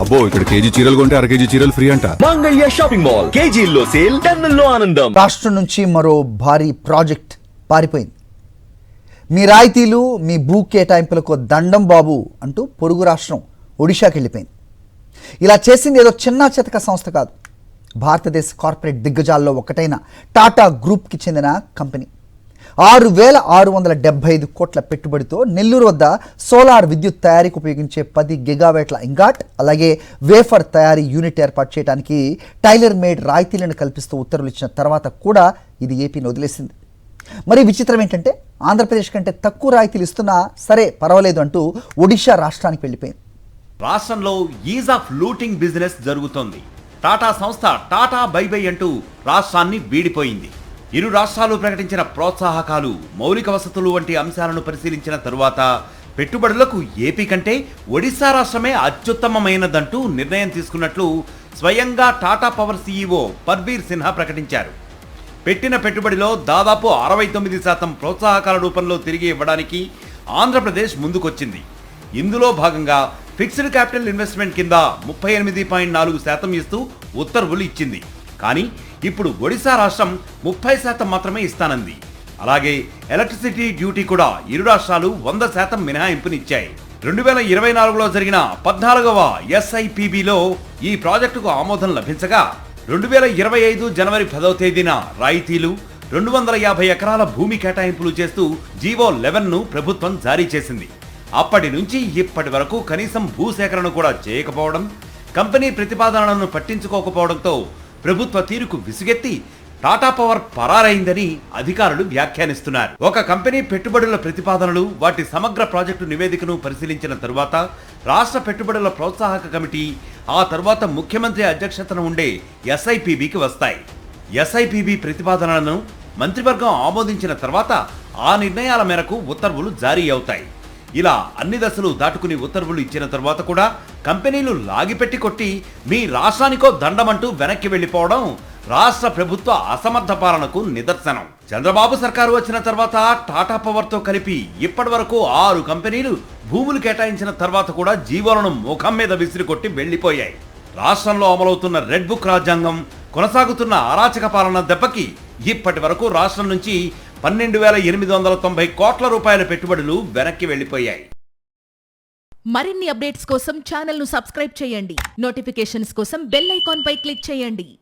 అబ్బో ఇక్కడ కేజీ చీరలు కొంటే అర కేజీ చీరలు ఫ్రీ అంట. మంగళ్య షాపింగ్ మాల్ కేజీల్లో సేల్, టన్నుల్లో ఆనందం. రాష్ట్రం నుంచి మరో భారీ ప్రాజెక్ట్ పారిపోయింది. మీ రాయితీలు, మీ భూ కేటాయింపులకు దండం బాబు అంటూ పొరుగు రాష్ట్రం ఒడిశాకి వెళ్ళిపోయింది. ఇలా చేసింది ఏదో చిన్న చితక సంస్థ కాదు, భారతదేశ కార్పొరేట్ దిగ్గజాల్లో ఒకటైన టాటా గ్రూప్కి చెందిన కంపెనీ. 6,675 కోట్ల పెట్టుబడితో నెల్లూరు వద్ద సోలార్ విద్యుత్ తయారీకి ఉపయోగించే 10 గిగావాట్ల ఇంగాట్, అలాగే వేఫర్ తయారీ యూనిట్ ఏర్పాటు చేయడానికి టైలర్ మేడ్ రాయితీలను కల్పిస్తూ ఉత్తర్వులు ఇచ్చిన తర్వాత కూడా ఇది ఏపీని వదిలేసింది. మరి విచిత్రం ఏంటంటే ఆంధ్రప్రదేశ్ కంటే తక్కువ రాయితీలు ఇస్తున్నా సరే పర్వాలేదు అంటూ ఒడిశా రాష్ట్రానికి వెళ్ళిపోయింది. రాష్ట్రంలో ఈజ్ ఆఫ్ లూటింగ్ బిజినెస్ జరుగుతోంది. టాటా సంస్థ టాటా బై బై అంటూ రాష్ట్రాన్ని వీడిపోయింది. ఇరు రాష్ట్రాలు ప్రకటించిన ప్రోత్సాహకాలు, మౌలిక వసతులు వంటి అంశాలను పరిశీలించిన తరువాత పెట్టుబడులకు ఏపీ కంటే ఒడిశా రాష్ట్రమే అత్యుత్తమమైనదంటూ నిర్ణయం తీసుకున్నట్లు స్వయంగా టాటా పవర్ సీఈఓ పర్వీర్ సిన్హా ప్రకటించారు. పెట్టిన పెట్టుబడిలో దాదాపు 69% ప్రోత్సాహకాల రూపంలో తిరిగి ఇవ్వడానికి ఆంధ్రప్రదేశ్ ముందుకొచ్చింది. ఇందులో భాగంగా ఫిక్స్డ్ క్యాపిటల్ ఇన్వెస్ట్మెంట్ కింద 38.4% ఇస్తూ ఉత్తర్వులు ఇచ్చింది. కానీ ఇప్పుడు ఒడిశా రాష్ట్రం 30% మాత్రమే ఇస్తానంది. అలాగే ఎలక్ట్రిసిటీ డ్యూటీ కూడా ఇరు రాష్ట్రాలు 100% మినహాయింపునిచ్చాయి. 2024లో జరిగిన 14వ SIPBలో ఈ ప్రాజెక్టుకు ఆమోదం లభించగా 2025 జనవరి 10వ తేదీన రాయితీలు, 250 ఎకరాల భూమి కేటాయింపులు చేస్తూ జీవో 11ను ప్రభుత్వం జారీ చేసింది. అప్పటి నుంచి ఇప్పటి వరకు కనీసం భూసేకరణ కూడా చేయకపోవడం, కంపెనీ ప్రతిపాదనలను పట్టించుకోకపోవడంతో ప్రభుత్వ తీరుకు విసుగెత్తి టాటా పవర్ పరారైందని అధికారులు వ్యాఖ్యానిస్తున్నారు. ఒక కంపెనీ పెట్టుబడుల ప్రతిపాదనలు, వాటి సమగ్ర ప్రాజెక్టు నివేదికను పరిశీలించిన తరువాత రాష్ట్ర పెట్టుబడుల ప్రోత్సాహక కమిటీ, ఆ తర్వాత ముఖ్యమంత్రి అధ్యక్షతన ఉండే SIPBకి వస్తాయి. SIPB ప్రతిపాదనలను మంత్రివర్గం ఆమోదించిన తర్వాత ఆ నిర్ణయాల మేరకు ఉత్తర్వులు జారీ అవుతాయి. ఇలా అన్ని దశలు దాటుకుని ఉత్తర్వులు ఇచ్చిన తర్వాత కూడా కంపెనీలు లాగిపెట్టి కొట్టి మీ రాష్ట్రానికో దండమంటూ వెనక్కి వెళ్లిపోవడం రాష్ట్ర ప్రభుత్వ అసమర్థ పాలనకు నిదర్శనం. చంద్రబాబు సర్కారు వచ్చిన తర్వాత టాటా పవర్ తో కలిపి ఇప్పటి వరకు 6 కంపెనీలు భూములు కేటాయించిన తర్వాత కూడా జీవోలను ముఖం మీద విసిరికొట్టి వెళ్లిపోయాయి. రాష్ట్రంలో అమలవుతున్న రెడ్ బుక్ రాజ్యాంగం, కొనసాగుతున్న అరాచక పాలన దెబ్బకి ఇప్పటి వరకు రాష్ట్రం నుంచి 12,890 కోట్ల రూపాయల పెట్టుబడులు వెనక్కి వెళ్లిపోయాయి. మరిన్ని అప్డేట్స్ కోసం ఛానల్ ను సబ్స్క్రైబ్ చేయండి. నోటిఫికేషన్స్ కోసం బెల్ ఐకాన్ పై క్లిక్ చేయండి.